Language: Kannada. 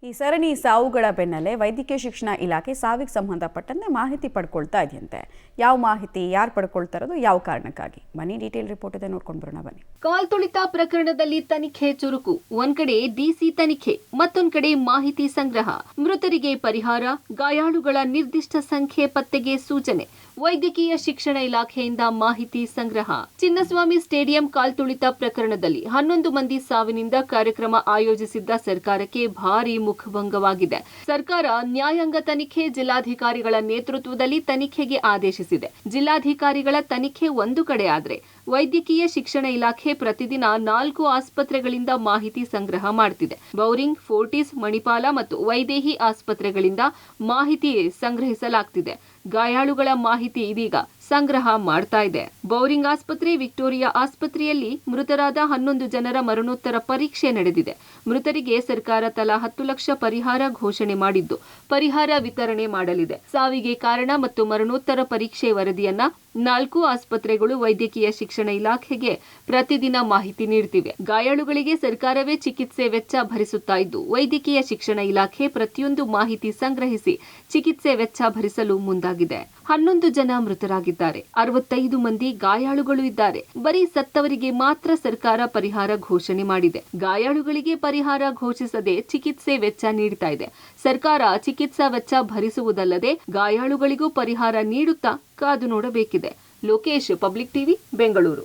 ಈ ಸರಣಿ ಸಾವುಗಳ ಬೆನ್ನಲ್ಲೇ ವೈದ್ಯಕೀಯ ಶಿಕ್ಷಣ ಇಲಾಖೆ ಸಾವಿಗೆ ಸಂಬಂಧಪಟ್ಟಂತೆ ಮಾಹಿತಿ ಪಡ್ಕೊಳ್ತಾ ಇದೆಯಂತೆ. ಯಾವ ಮಾಹಿತಿ, ಯಾರು ಪಡ್ಕೊಳ್ತಾ ಇರೋದು, ಯಾವ ಕಾರಣಕ್ಕಾಗಿ? ಬನ್ನಿ ಡೀಟೇಲ್ ರಿಪೋರ್ಟ್ ಇದೆ, ನೋಡ್ಕೊಂಡು ಬರೋಣ ಬನ್ನಿ. ಕಾಲ್ತುಳಿತ ಪ್ರಕರಣದಲ್ಲಿ ತನಿಖೆ ಚುರುಕು. ಒಂದ್ ಕಡೆ ಡಿಸಿ ತನಿಖೆ, ಮತ್ತೊಂದ್ ಕಡೆ ಮಾಹಿತಿ ಸಂಗ್ರಹ. ಮೃತರಿಗೆ ಪರಿಹಾರ, ಗಾಯಾಳುಗಳ ನಿರ್ದಿಷ್ಟ ಸಂಖ್ಯೆ ಪತ್ತೆಗೆ ಸೂಚನೆ. ವೈದ್ಯಕೀಯ ಶಿಕ್ಷಣ ಇಲಾಖೆಯಿಂದ ಮಾಹಿತಿ ಸಂಗ್ರಹ. ಚಿನ್ನಸ್ವಾಮಿ ಸ್ಟೇಡಿಯಂ ಕಾಲ್ತುಳಿತ ಪ್ರಕರಣದಲ್ಲಿ 11 ಮಂದಿ ಸಾವಿನಿಂದ ಕಾರ್ಯಕ್ರಮ ಆಯೋಜಿಸಿದ್ದ ಸರ್ಕಾರಕ್ಕೆ ಭಾರೀ ಮುಖಭಂಗವಾಗಿದೆ. ಸರ್ಕಾರ ನ್ಯಾಯಾಂಗ ತನಿಖೆ ಜಿಲ್ಲಾಧಿಕಾರಿಗಳ ನೇತೃತ್ವದಲ್ಲಿ ತನಿಖೆಗೆ ಆದೇಶಿಸಿದೆ. ಜಿಲ್ಲಾಧಿಕಾರಿಗಳ ತನಿಖೆ ಒಂದು ಕಡೆ ಆದ್ರೆ ವೈದ್ಯಕೀಯ ಶಿಕ್ಷಣ ಇಲಾಖೆ ಪ್ರತಿದಿನ 4 ಆಸ್ಪತ್ರೆಗಳಿಂದ ಮಾಹಿತಿ ಸಂಗ್ರಹ ಮಾಡುತ್ತಿದೆ. ಬೌರಿಂಗ್, ಫೋರ್ಟಿಸ್, ಮಣಿಪಾಲ ಮತ್ತು ವೈದೇಹಿ ಆಸ್ಪತ್ರೆಗಳಿಂದ ಮಾಹಿತಿ ಸಂಗ್ರಹಿಸಲಾಗುತ್ತಿದೆ. ಗಾಯಾಳುಗಳ ಮಾಹಿತಿ ಇದೀಗ ಸಂಗ್ರಹ ಮಾಡ್ತಾ ಇದೆ. ಬೌರಿಂಗ್ ಆಸ್ಪತ್ರೆ, ವಿಕ್ಟೋರಿಯಾ ಆಸ್ಪತ್ರೆಯಲ್ಲಿ ಮೃತರಾದ 11 ಜನರ ಮರಣೋತ್ತರ ಪರೀಕ್ಷೆ ನಡೆದಿದೆ. ಮೃತರಿಗೆ ಸರ್ಕಾರ ತಲಾ 10 ಲಕ್ಷ ಪರಿಹಾರ ಘೋಷಣೆ ಮಾಡಿದ್ದು, ಪರಿಹಾರ ವಿತರಣೆ ಮಾಡಲಿದೆ. ಸಾವಿಗೆ ಕಾರಣ ಮತ್ತು ಮರಣೋತ್ತರ ಪರೀಕ್ಷೆ ವರದಿಯನ್ನ 4 ಆಸ್ಪತ್ರೆಗಳು ವೈದ್ಯಕೀಯ ಶಿಕ್ಷಣ ಇಲಾಖೆಗೆ ಪ್ರತಿದಿನ ಮಾಹಿತಿ ನೀಡುತ್ತಿವೆ. ಗಾಯಾಳುಗಳಿಗೆ ಸರ್ಕಾರವೇ ಚಿಕಿತ್ಸೆ ವೆಚ್ಚ ಭರಿಸುತ್ತಾ ಇದ್ದು, ವೈದ್ಯಕೀಯ ಶಿಕ್ಷಣ ಇಲಾಖೆ ಪ್ರತಿಯೊಂದು ಮಾಹಿತಿ ಸಂಗ್ರಹಿಸಿ ಚಿಕಿತ್ಸೆ ವೆಚ್ಚ ಭರಿಸಲು ಮುಂದಾಗಿದೆ. 11 ಜನ ಮೃತರಾಗಿದ್ದಾರೆ, 65 ಮಂದಿ ಗಾಯಾಳುಗಳು ಇದ್ದಾರೆ. ಬರೀ ಸತ್ತವರಿಗೆ ಮಾತ್ರ ಸರ್ಕಾರ ಪರಿಹಾರ ಘೋಷಣೆ ಮಾಡಿದೆ. ಗಾಯಾಳುಗಳಿಗೆ ಪರಿಹಾರ ಘೋಷಿಸದೆ ಚಿಕಿತ್ಸೆ ವೆಚ್ಚ ನೀಡ್ತಾ ಇದೆ. ಸರ್ಕಾರ ಚಿಕಿತ್ಸಾ ವೆಚ್ಚ ಭರಿಸುವುದಲ್ಲದೆ ಗಾಯಾಳುಗಳಿಗೂ ಪರಿಹಾರ ನೀಡುತ್ತಾ ಕಾದು ನೋಡಬೇಕಿದೆ. Lokesh, public TV, Bengaluru.